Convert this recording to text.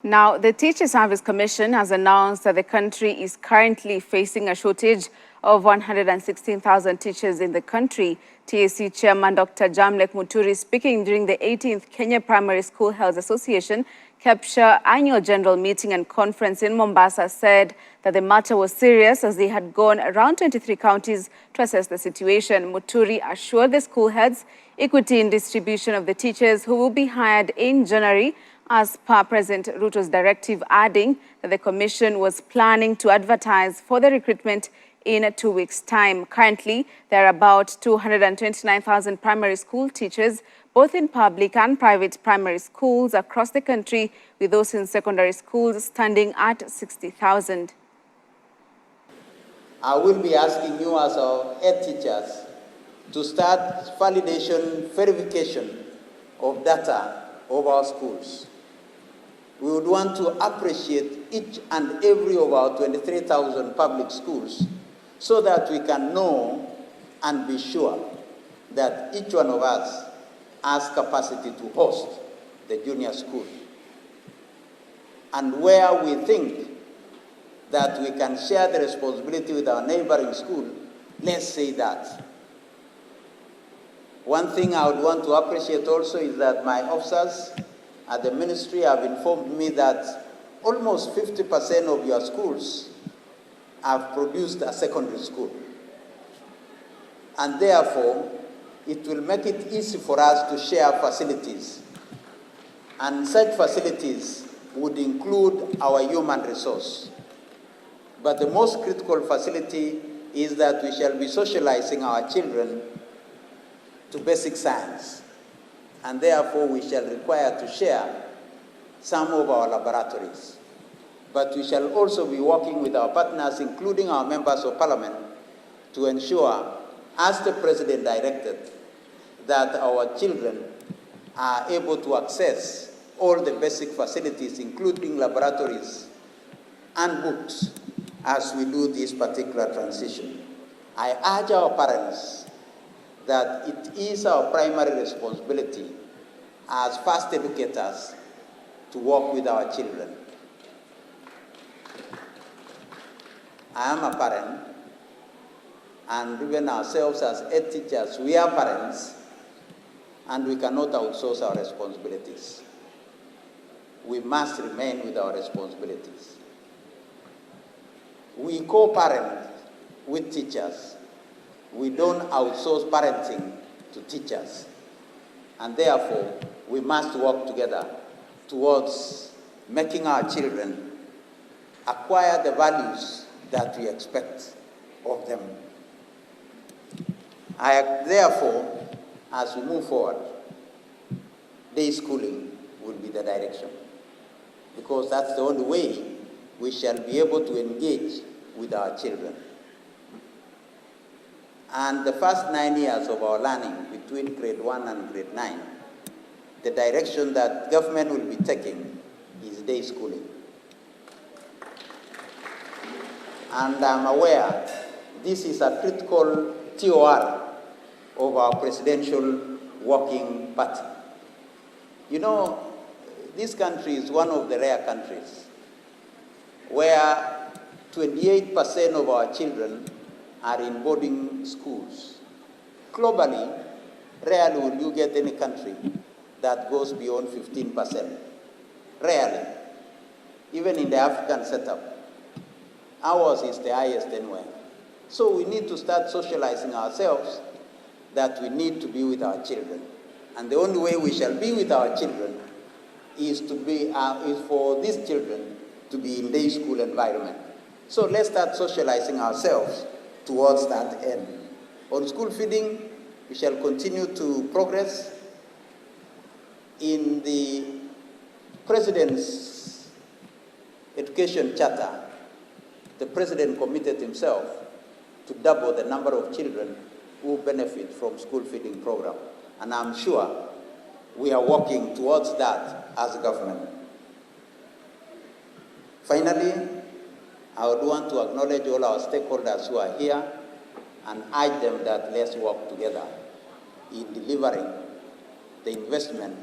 Now, the Teacher Service Commission has announced that the country is currently facing a shortage of 116,000 teachers in the country. TSC Chairman Dr. Jamlek Muturi, speaking during the 18th Kenya Primary School Health Association CAPTCHA annual general meeting and conference in Mombasa, said that the matter was serious as they had gone around 23 counties to assess the situation. Muturi assured the school heads equity in distribution of the teachers who will be hired in January as per President Ruto's directive, adding that the commission was planning to advertise for the recruitment in 2 weeks' time. Currently, there are about 229,000 primary school teachers, both in public and private primary schools across the country, with those in secondary schools standing at 60,000. I will be asking you as our head teachers to start verification of data of our schools. We would want to appreciate each and every of our 23,000 public schools so that we can know and be sure that each one of us has capacity to host the junior school. And where we think that we can share the responsibility with our neighboring school, let's say that. One thing I would want to appreciate also is that my officers at the ministry have informed me that almost 50% of your schools have produced a secondary school. And therefore, it will make it easy for us to share facilities. And such facilities would include our human resource. But the most critical facility is that we shall be socializing our children to basic science. And therefore, we shall require to share some of our laboratories. But we shall also be working with our partners, including our members of parliament, to ensure, as the president directed, that our children are able to access all the basic facilities, including laboratories and books, as we do this particular transition. I urge our parents that it is our primary responsibility as first educators to work with our children. I am a parent, and even ourselves as head teachers, we are parents, and we cannot outsource our responsibilities. We must remain with our responsibilities. We co-parent with teachers. We don't outsource parenting to teachers. And therefore, we must work together towards making our children acquire the values that we expect of them. Therefore, as we move forward, day schooling will be the direction, because that's the only way we shall be able to engage with our children. And the first 9 years of our learning, between grade 1 and grade 9, the direction that government will be taking is day schooling. And I'm aware this is a critical TOR of our presidential working party. You know, this country is one of the rare countries where 28% of our children are in boarding schools. Globally, rarely will you get any country that goes beyond 15%. Rarely. Even in the African setup, ours is the highest anywhere. So we need to start socializing ourselves that we need to be with our children. And the only way we shall be with our children is for these children to be in day school environment. So let's start socializing ourselves towards that end. On school feeding, we shall continue to progress. In the President's Education Charter, the President committed himself to double the number of children who benefit from school feeding program. And I'm sure we are working towards that as a government. Finally, I would want to acknowledge all our stakeholders who are here and urge them that let's work together in delivering the investment